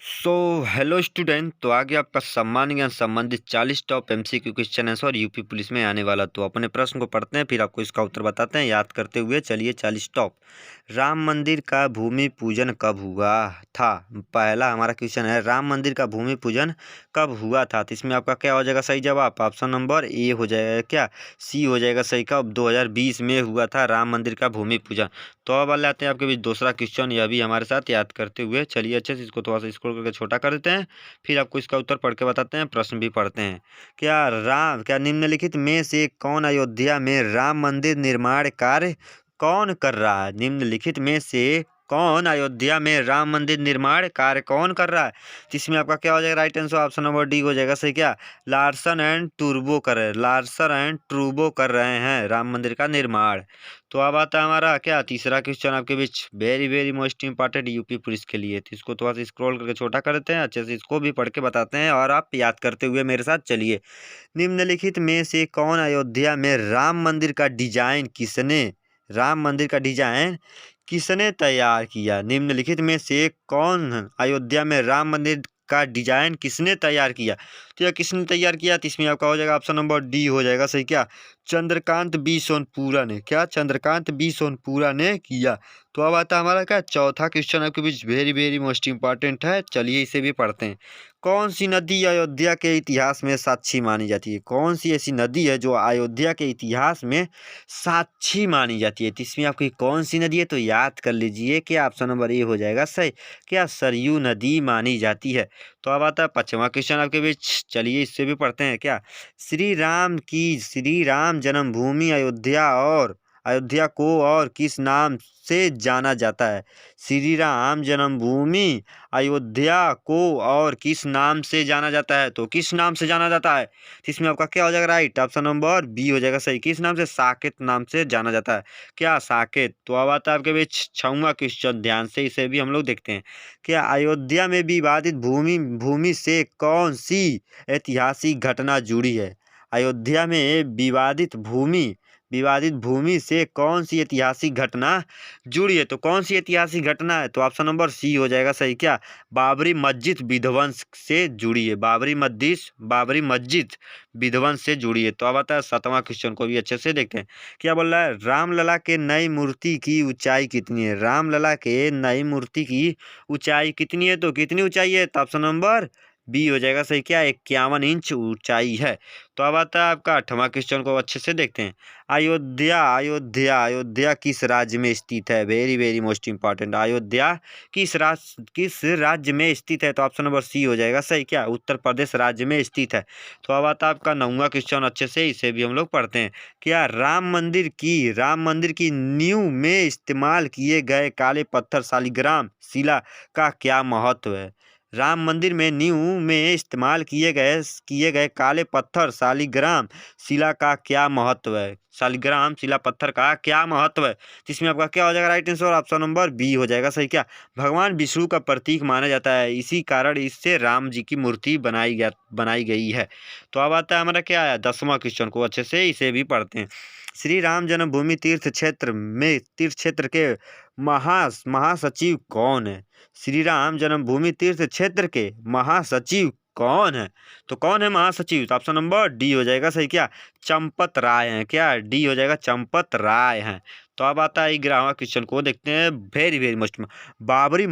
So hello student. तो आगे आपका सम्मान ज्ञान संबंधित 40 top MCQ question answer UP police में आने वाला। तो अपने प्रश्न को पढ़ते हैं, फिर आपको इसका उत्तर बताते हैं याद करते हुए। चलिए 40 टॉप। राम मंदिर का भूमि पूजन कब हुआ था? पहला हमारा क्वेश्चन है, राम मंदिर का भूमि पूजन कब हुआ था? तो इसमें आपका क्या हो जाएगा सही जवाब? ऑप्शन नंबर ए हो जाएगा, क्या सी हो जाएगा सही। कब? 2020 में हुआ था राम मंदिर का भूमि पूजन। तो अब आते हैं आपके बीच दूसरा क्वेश्चन, यह भी हमारे साथ याद करते हुए। चलिए अच्छे से इसको थोड़ा सा स्क्रॉल करके छोटा कर देते हैं, फिर आपको इसका उत्तर पढ़ के बताते हैं, प्रश्न भी पढ़ते हैं। क्या निम्नलिखित में से कौन अयोध्या में राम मंदिर निर्माण कार्य कौन कर रहा है? निम्नलिखित में से कौन अयोध्या में राम मंदिर निर्माण कार्य कौन कर रहा है? तो इसमें आपका क्या हो जाएगा right answer? Option number D हो जाएगा सही। क्या लार्सन एंड टूर्बो कर रहे हैं राम मंदिर का निर्माण। तो अब आता है हमारा क्या तीसरा क्वेश्चन आपके बीच, very very most important UP police के लिए। तो इसको थोड़ा सा स्क्रॉल करके छोटा कर देते हैं, अच्छे से इसको भी पढ़ के बताते हैं और आप याद करते हुए मेरे साथ चलिए। निम्नलिखित में से कौन अयोध्या में राम मंदिर का डिजाइन किसने तैयार किया? निम्नलिखित में से कौन अयोध्या में राम मंदिर का डिजाइन किसने तैयार किया? तो यह किसने तैयार किया? तो इसमें आपका हो जाएगा ऑप्शन नंबर डी हो जाएगा सही। क्या चंद्रकांत बी सोनपुरा ने। क्या चंद्रकांत बी सोनपुरा ने किया। तो अब आता है हमारा क्या चौथा क्वेश्चन आपके बीच, वेरी वेरी मोस्ट इंपॉर्टेंट है। चलिए इसे भी पढ़ते हैं। कौन सी नदी अयोध्या के इतिहास में साक्षी मानी जाती है? कौन सी ऐसी नदी है जो अयोध्या के इतिहास में साक्षी मानी जाती है? तो इसमें आपकी कौन सी नदी है? तो याद कर लीजिए कि ऑप्शन नंबर ए हो जाएगा सही। क्या सरयू नदी मानी जाती है। तो अब आता है पांचवा क्वेश्चन आपके बीच, चलिए इससे भी पढ़ते हैं। क्या श्री राम जन्मभूमि अयोध्या को और किस नाम से जाना जाता है? श्री राम जन्मभूमि अयोध्या को और किस नाम से जाना जाता है? तो किस नाम से जाना जाता है? तो इसमें आपका क्या हो जाएगा राइट? ऑप्शन नंबर बी हो जाएगा सही। किस नाम से? साकेत नाम से जाना जाता है। क्या साकेत। तो अब आता है आपके बीच छठवां क्वेश्चन, ध्यान से इसे भी हम लोग देखते हैं। क्या अयोध्या में विवादित भूमि से कौन सी ऐतिहासिक घटना जुड़ी है? अयोध्या में विवादित भूमि से कौन सी ऐतिहासिक घटना जुड़ी है? तो कौन सी ऐतिहासिक घटना है? तो ऑप्शन नंबर सी हो जाएगा सही। क्या बाबरी मस्जिद विध्वंस से जुड़ी है। बाबरी मस्जिद विध्वंस से जुड़ी है। तो अब आता है सातवां क्वेश्चन को भी अच्छे से देखते हैं। क्या बोल रहा है? रामलला के नई मूर्ति की ऊंचाई कितनी है? रामलला के नई मूर्ति की ऊंचाई कितनी है? तो कितनी ऊंचाई है? तो ऑप्शन नंबर बी हो जाएगा सही। क्या 51 इंच ऊंचाई है। तो अब आता है आपका आठवां क्वेश्चन को अच्छे से देखते हैं। अयोध्या किस राज्य में स्थित है? Very very most important. Ayodhya किस राज्य में स्थित है? तो ऑप्शन नंबर सी हो जाएगा सही। क्या उत्तर प्रदेश राज्य में स्थित है। तो अब आता है आपका नौवां क्वेश्चन, अच्छे से इसे भी हम लोग पढ़ते हैं। क्या राम मंदिर की नींव में इस्तेमाल किए गए काले पत्थर शालिग्राम शिला का क्या महत्व है? राम मंदिर में नींव में इस्तेमाल किए गए काले पत्थर शालिग्राम शिला का क्या महत्व है? शालिग्राम शिला पत्थर का क्या महत्व है? जिसमें आपका क्या हो जाएगा right answer? Option number B हो जाएगा सही। क्या भगवान विष्णु का प्रतीक माना जाता है, इसी कारण इससे राम जी की मूर्ति बनाई गई है। तो अब आता है हमारा क्या है 10वां क्वेश्चन को, अच्छे से इसे भी पढ़ते हैं। श्री राम जन्मभूमि तीर्थ क्षेत्र के महासचिव कौन है? श्री राम जन्मभूमि तीर्थ क्षेत्र के महासचिव कौन है? तो कौन है महासचिव? तो ऑप्शन नंबर डी हो जाएगा सही। क्या चंपत राय हैं। क्या डी हो जाएगा चंपत राय हैं। तो अब आता है 11वां क्वेश्चन को देखते हैं, वेरी वेरी मस्ट। बाबरी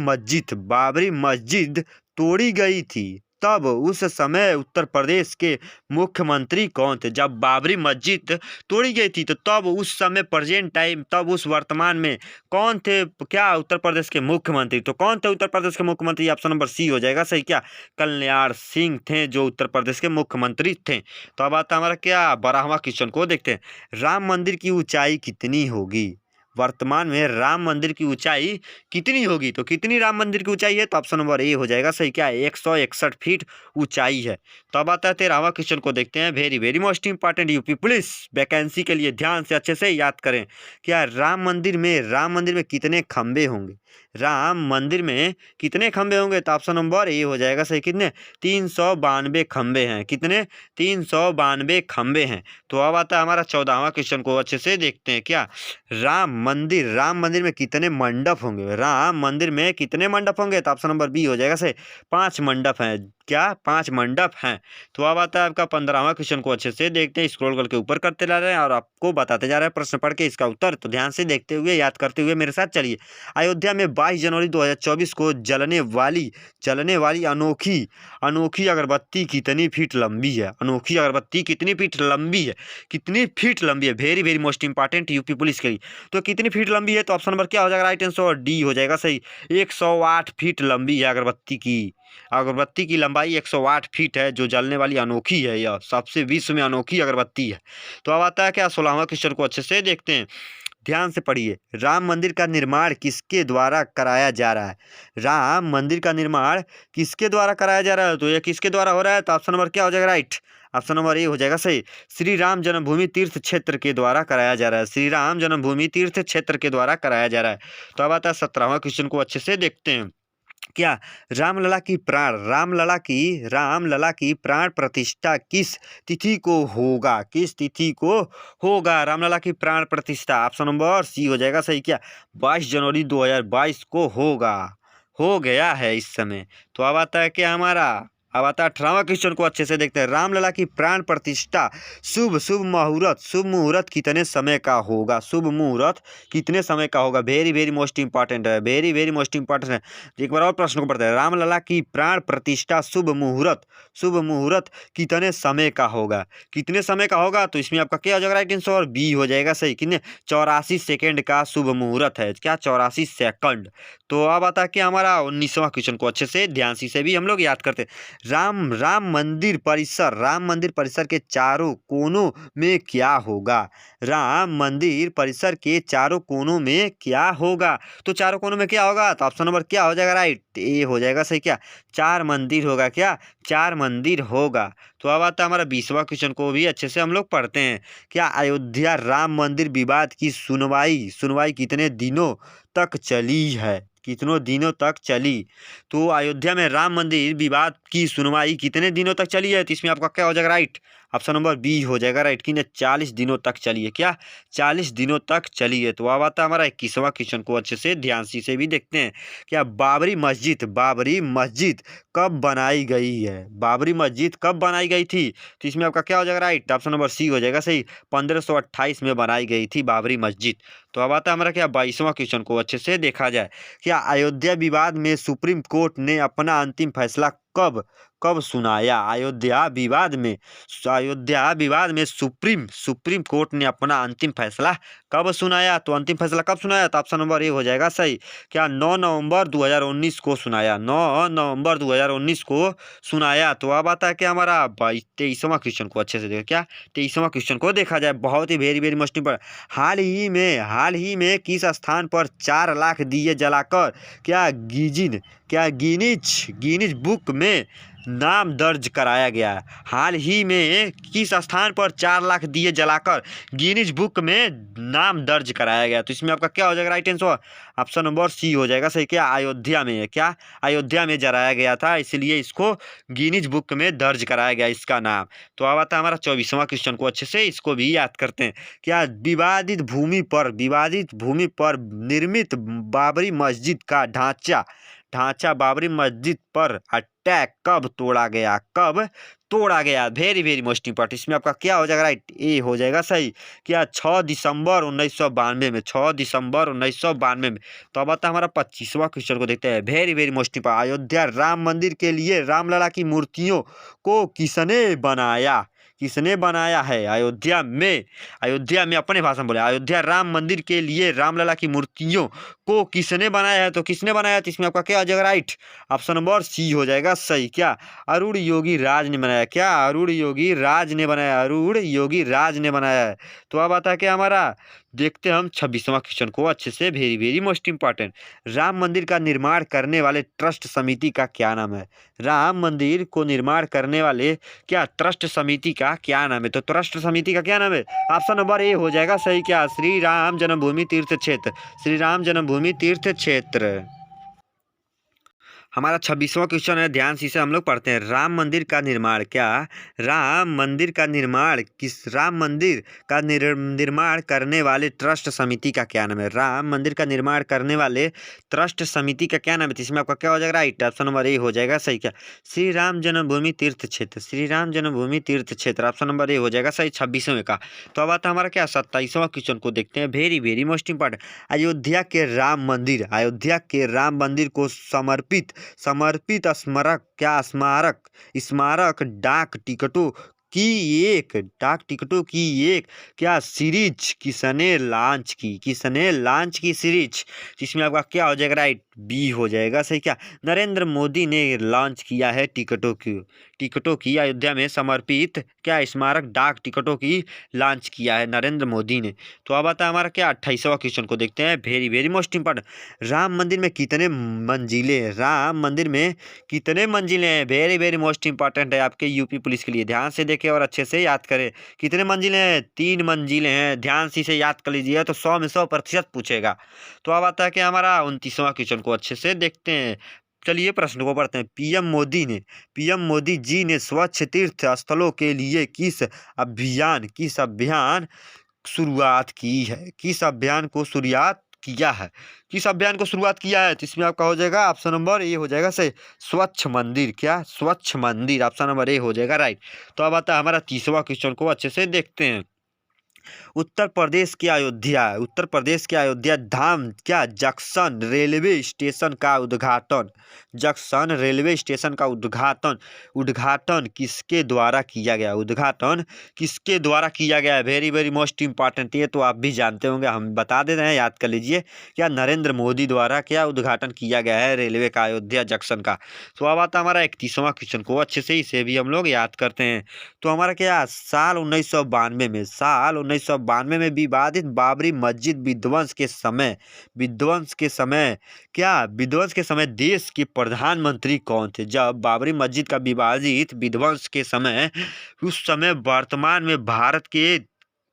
मस्जिद तोड़ी गई थी, तब उस समय उत्तर प्रदेश के मुख्यमंत्री कौन थे? जब बाबरी मस्जिद तोड़ी गई थी तो तब उस समय प्रेजेंट टाइम, तब उस वर्तमान में कौन थे? क्या उत्तर प्रदेश के मुख्यमंत्री। तो कौन थे उत्तर प्रदेश के मुख्यमंत्री? ऑप्शन नंबर सी हो जाएगा सही। क्या कल्याण सिंह थे जो उत्तर प्रदेश के मुख्यमंत्री थे। तो अब आता हमारा क्या 12वां क्वेश्चन को देखते हैं। राम मंदिर की ऊंचाई कितनी होगी? वर्तमान में राम मंदिर की ऊंचाई कितनी होगी? तो कितनी राम मंदिर की ऊंचाई है? तो ऑप्शन नंबर ए हो जाएगा सही। क्या 161 फीट ऊंचाई है। तो अब आता है 13वां क्वेश्चन को देखते हैं, very very most important UP police vacancy के लिए, ध्यान से अच्छे से याद करें। क्या राम मंदिर में कितने खंबे होंगे? राम मंदिर में कितने खंबे होंगे? तो ऑप्शन नंबर ए हो जाएगा सही। कितने? 392 खंबे हैं। कितने? 392 खंबे हैं। तो अब आता है हमारा 14वां क्वेश्चन को अच्छे से देखते हैं। क्या? राम मंदिर में कितने मंडप होंगे? राम मंदिर में कितने मंडप होंगे? तो ऑप्शन नंबर बी हो जाएगा सही। 5 मंडप हैं। क्या? 5 मंडप हैं। तो अब आता है आपका 15वां क्वेश्चन को अच्छे से देखते हैं। स्क्रॉल करके ऊपर करते जा रहे हैं और आपको बताते जा रहे हैं प्रश्न पढ़ के इसका उत्तर। तो ध्यान से देखते हुए याद करते हुए मेरे साथ चलिए। अयोध्या में 22 जनवरी 2024 को जलने वाली अनोखी अगरबत्ती कितनी फीट लंबी है? अनोखी अगरबत्ती कितनी फीट लंबी है? कितनी फीट लंबी है? Very very most important UP police के लिए। तो कितनी फीट लंबी है? तो ऑप्शन नंबर क्या हो जाएगा? राइट आंसर डी हो जाएगा सही। 108 फीट लंबी है अगरबत्ती की लंबाई 108 फीट है, जो जलने वाली अनोखी है। यह सबसे विश्व में अनोखी अगरबत्ती है। तो अब आता है क्या? 16वां क्वेश्चन को अच्छे से देखते हैं। ध्यान से पढ़िए। राम मंदिर का निर्माण किसके द्वारा कराया जा रहा है? राम मंदिर का निर्माण किसके द्वारा कराया जा रहा है? तो यह किसके द्वारा हो रहा है? तो ऑप्शन नंबर क्या हो जाएगा? राइट, ऑप्शन नंबर ए हो जाएगा सही। श्री राम जन्मभूमि तीर्थ क्षेत्र के द्वारा कराया जा रहा है। श्री राम जन्मभूमि तीर्थ क्षेत्र के द्वारा कराया जा रहा है। तो अब आता है 17वां क्वेश्चन को अच्छे से देखते हैं। क्या? रामलला की प्राण प्रतिष्ठा किस तिथि को होगा? किस तिथि को होगा रामलला की प्राण प्रतिष्ठा? ऑप्शन नंबर सी हो जाएगा सही। क्या? 22 जनवरी 2022 को होगा, हो गया है इस समय। तो अब आता है क्या हमारा? अब आता है 18वां क्वेश्चन को अच्छे से देखते हैं। रामलला की प्राण प्रतिष्ठा शुभ मुहूर्त कितने समय का होगा? शुभ मुहूर्त कितने समय का होगा? वेरी वेरी मोस्ट इंपॉर्टेंट है, वेरी वेरी मोस्ट इंपॉर्टेंट है। एक बार और प्रश्न को पढ़ते हैं। रामलला की प्राण प्रतिष्ठा शुभ मुहूर्त कितने समय का होगा? कितने समय का होगा? तो इसमें आपका क्या हो जाएगा? राइट आंसर बी हो जाएगा सही। कितने? 84 सेकेंड का शुभ मुहूर्त है। क्या? 84 सेकंड। तो अब आता है कि हमारा 19वां क्वेश्चन को अच्छे से ध्यान से भी हम लोग याद करते हैं। राम मंदिर परिसर के चारों कोनों में क्या होगा? राम मंदिर परिसर के चारों कोनों में क्या होगा? तो चारों कोनों में क्या होगा? तो ऑप्शन नंबर क्या हो जाएगा? राइट, ए हो जाएगा सही। क्या? 4 मंदिर होगा। क्या? 4 मंदिर होगा। तो अब आता है हमारा 20वां क्वेश्चन को भी अच्छे से हम लोग पढ़ते हैं। क्या? अयोध्या राम मंदिर विवाद की सुनवाई कितने दिनों तक चली है? कितनों दिनों तक चली? तो अयोध्या में राम मंदिर विवाद की सुनवाई कितने दिनों तक चली है? तो इसमें आपका क्या हो जाएगा? राइट, ऑप्शन नंबर बी हो जाएगा राइट। कि 40 दिनों तक चली है। क्या? 40 दिनों तक चली है। तो अब आता है हमारा 21वां क्वेश्चन को अच्छे से ध्यान से भी देखते हैं। क्या? बाबरी मस्जिद कब बनाई गई है? बाबरी मस्जिद कब बनाई गई थी? तो इसमें आपका क्या हो जाएगा? राइट, ऑप्शन नंबर सी हो जाएगा सही। 1528 में बनाई गई थी बाबरी मस्जिद। तो अब आता है हमारा क्या? 22वां क्वेश्चन को अच्छे से देखा जाए। क्या? अयोध्या विवाद में सुप्रीम कोर्ट ने अपना अंतिम फैसला कब कब सुनाया? अयोध्या विवाद में सुप्रीम कोर्ट ने अपना अंतिम फैसला कब सुनाया? तो अंतिम फैसला कब सुनाया? तो ऑप्शन नंबर ए हो जाएगा सही। क्या? 9 नवंबर 2019 को सुनाया। 9 नवंबर 2019 को सुनाया। तो अब आता है क्या हमारा 23वां क्वेश्चन को अच्छे से देखो। क्या? 23वां क्वेश्चन को देखा जाए, बहुत ही वेरी वेरी मोस्ट इंपॉर्टेंट। हाल ही में किस स्थान पर 4 लाख दिए जलाकर क्या गिनीज बुक में नाम दर्ज कराया गया है? हाल ही में किस स्थान पर 4 लाख दिए जलाकर गिनीज बुक में नाम दर्ज कराया गया? तो इसमें आपका क्या हो जाएगा? Right answer option number C हो जाएगा सही। क्या? अयोध्या में है। क्या? अयोध्या में जलाया गया था, इसलिए इसको गिनीज बुक में दर्ज कराया गया इसका नाम। तो अब आता है हमारा 24वां क्वेश्चन को अच्छे से इसको भी याद करते हैं। क्या? विवादित भूमि पर निर्मित बाबरी मस्जिद का ढांचा बाबरी मस्जिद पर अटैक कब तोड़ा गया? Very very most important. इसमें आपका क्या हो जाएगा? राइट, ए हो जाएगा सही। क्या? 6 दिसंबर 1992 में। 6 दिसंबर 1992 में। तो अब आता है हमारा 25वां क्वेश्चन को देखते हैं। Very very most important. Ayodhya Ram मंदिर के लिए रामलला की मूर्तियों को किसने बनाया है? अयोध्या में अपने भाषा में बोले। अयोध्या राम मंदिर के लिए रामलला की मूर्तियों को किसने बनाया है? तो किसने बनाया? तो इसमें आपका क्या हो जाएगा? राइट, ऑप्शन नंबर सी हो जाएगा सही। क्या? अरुण योगी राज ने बनाया। क्या? अरुण योगी राज ने बनाया है। तो अब आता है क्या हमारा? देखते हैं हम 26वां क्वेश्चन को अच्छे से, very very most important. Ram मंदिर का निर्माण करने वाले ट्रस्ट समिति का क्या नाम है? राम मंदिर को निर्माण करने वाले क्या ट्रस्ट समिति का क्या नाम है? तो ट्रस्ट समिति का क्या नाम है? ऑप्शन नंबर ए हो जाएगा सही। क्या? श्री राम जन्मभूमि तीर्थ क्षेत्र। हमारा 26वां क्वेश्चन है, ध्यान से इसे हम लोग पढ़ते हैं। राम मंदिर का निर्माण राम मंदिर का निर्माण राम मंदिर का निर्माण करने वाले ट्रस्ट समिति का क्या नाम है? राम मंदिर का निर्माण करने वाले ट्रस्ट समिति का क्या नाम है? तो इसमें आपका क्या हो जाएगा? राइट, ऑप्शन नंबर ए हो जाएगा सही। क्या? श्री राम जन्मभूमि तीर्थ क्षेत्र, श्री राम जन्मभूमि तीर्थ क्षेत्र, ऑप्शन नंबर ए हो जाएगा सही 26वें का। तो अब आता है हमारा क्या 27वां क्वेश्चन को देखते हैं, very very most important. Ayodhya के राम मंदिर को समर्पित स्मारक डाक टिकटों की एक क्या सीरीज किसने लॉन्च की सीरीज? इसमें आपका क्या हो जाएगा? राइट, बी हो जाएगा सही। क्या? नरेंद्र मोदी ने लॉन्च किया है टिकटों की अयोध्या में समर्पित क्या स्मारक डाक टिकटों की लॉन्च किया है नरेंद्र मोदी ने। तो अब आता है हमारा क्या 28वां क्वेश्चन को देखते हैं, very very most important. Ram मंदिर में कितने मंजिलें हैं? वेरी वेरी मोस्ट इंपॉर्टेंट है आपके यूपी पुलिस के लिए, ध्यान से देखें और अच्छे से याद करें। कितने मंजिलें हैं? 3 मंजिलें हैं, ध्यान से इसे याद कर लीजिए तो 100 में 100% पूछेगा। तो अब आता है कि हमारा 29वां क्वेश्चन को अच्छे से देखते हैं। चलिए प्रश्न को पढ़ते हैं। पीएम मोदी जी ने स्वच्छ तीर्थ स्थलों के लिए किस अभियान शुरुआत की है? किस अभियान को शुरुआत किया है? तो इसमें आपका हो जाएगा ऑप्शन नंबर ए हो जाएगा सही, स्वच्छ मंदिर। क्या? स्वच्छ मंदिर, ऑप्शन नंबर ए हो जाएगा राइट। तो अब आता है हमारा 30वां क्वेश्चन को अच्छे से देखते हैं। उत्तर प्रदेश के अयोध्या धाम क्या जंक्शन रेलवे स्टेशन का उद्घाटन किसके द्वारा किया गया? वेरी वेरी मोस्ट इंपॉर्टेंट, ये तो आप भी जानते होंगे, हम बता दे रहे हैं, याद कर लीजिए। क्या? नरेंद्र मोदी द्वारा क्या उद्घाटन किया गया है रेलवे का अयोध्या जंक्शन का। तो अब आता हमारा 31वां क्वेश्चन को अच्छे से इसे भी हम लोग याद करते हैं। तो हमारा क्या साल 1992 में विवादित बाबरी मस्जिद विध्वंस के समय देश के प्रधानमंत्री कौन थे? जब बाबरी मस्जिद का विवादित विध्वंस के समय, उस समय वर्तमान में भारत के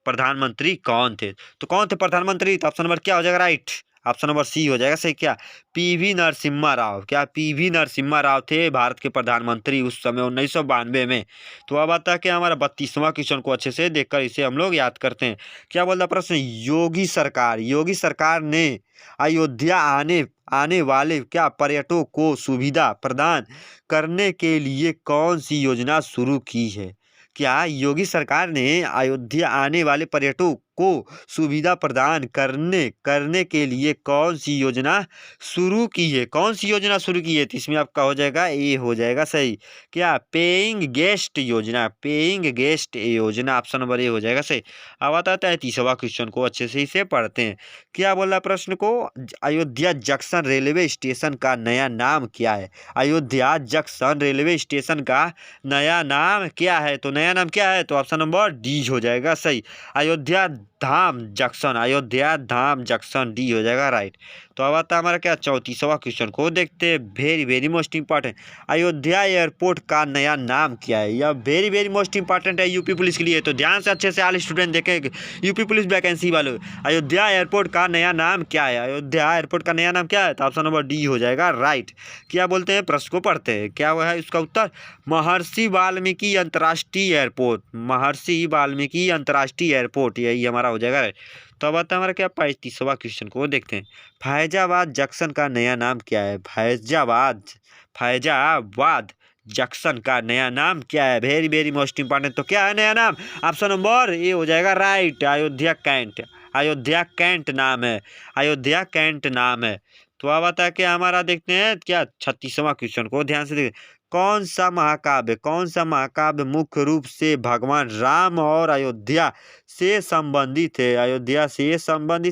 प्रधानमंत्री कौन थे? तो कौन थे प्रधानमंत्री? तो ऑप्शन नंबर क्या हो जाएगा? राइट, ऑप्शन नंबर सी हो जाएगा सही। क्या? पीवी नरसिम्हा राव। क्या? पीवी नरसिम्हा राव थे भारत के प्रधानमंत्री उस समय 1992 में। तो अब आता है कि हमारा 32वां क्वेश्चन को अच्छे से देखकर इसे हम लोग याद करते हैं। क्या बोलता प्रश्न? योगी सरकार ने अयोध्या आने वाले क्या पर्यटकों को सुविधा प्रदान करने के लिए कौन सी योजना शुरू की है? क्या योगी सरकार ने अयोध्या आने वाले पर्यटकों को सुविधा प्रदान करने के लिए कौन सी योजना शुरू की है? तो इसमें आपका हो जाएगा ए हो जाएगा सही। क्या? पेइंग गेस्ट योजना, ऑप्शन नंबर ए हो जाएगा सही। अब आता है 33वां क्वेश्चन को अच्छे से इसे पढ़ते हैं। क्या बोला प्रश्न को? अयोध्या जंक्शन रेलवे स्टेशन का नया नाम क्या है? अयोध्या जंक्शन रेलवे स्टेशन का नया नाम क्या है? तो नया नाम क्या है? तो ऑप्शन नंबर डी हो जाएगा सही, अयोध्या धाम जंक्शन डी हो जाएगा राइट। तो अब आता है हमारा क्या 34वां क्वेश्चन को देखते हैं, very very most important. Ayodhya airport का नया नाम क्या है? यह वेरी वेरी मोस्ट इंपॉर्टेंट है यूपी पुलिस के लिए, तो ध्यान से अच्छे से ऑल स्टूडेंट देखें, यूपी पुलिस वैकेंसी वाले। अयोध्या एयरपोर्ट का नया नाम क्या है? तो ऑप्शन नंबर डी हो जाएगा राइट। क्या बोलते हैं? प्रश्न को पढ़ते हैं। क्या हुआ है इसका उत्तर? महर्षि वाल्मीकि अंतर्राष्ट्रीय एयरपोर्ट, यही हमारा हो जाएगा राइट। तो अब आता है हमारा क्या 35वां क्वेश्चन को देखते हैं। फैजाबाद जंक्शन का नया नाम क्या है? फैजाबाद जंक्शन का नया नाम क्या है? वेरी वेरी मोस्ट इंपॉर्टेंट, तो क्या है नया नाम? ऑप्शन नंबर ए हो जाएगा राइट, अयोध्या कैंट नाम है। तो अब आता है कि हमारा देखते हैं क्या 36वां क्वेश्चन को ध्यान से देखिए। कौन सा महाकाव्य मुख्य रूप से भगवान राम और अयोध्या से संबंधित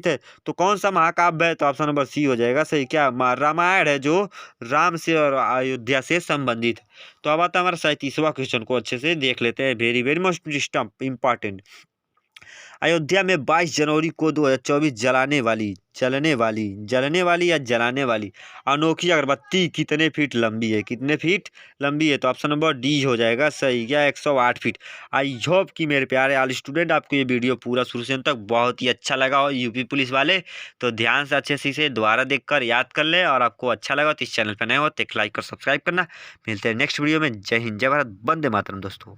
है? तो कौन सा महाकाव्य है? तो ऑप्शन नंबर सी हो जाएगा सही। क्या? रामायण है, जो राम से और अयोध्या से संबंधित है। तो अब आता है हमारा 37वां क्वेश्चन को अच्छे से देख लेते हैं, very very most important. Ayodhya में 22 जनवरी को 2024 जलने वाली या जलाने वाली अनोखी अगरबत्ती कितने फीट लंबी है? कितने फीट लंबी है? तो ऑप्शन नंबर डी हो जाएगा सही। क्या 108 फीट। आई होप कि मेरे प्यारे ऑल स्टूडेंट आपको ये वीडियो पूरा शुरू से अंत तक बहुत ही अच्छा लगा हो। यूपी पुलिस वाले तो ध्यान से अच्छे से इसे दोबारा देखकर याद कर ले, और आपको अच्छा लगा तो इस चैनल पर नए हो तो एक लाइक और सब्सक्राइब करना। मिलते हैं नेक्स्ट वीडियो में। जय हिंद, जय भारत, वंदे मातरम दोस्तों।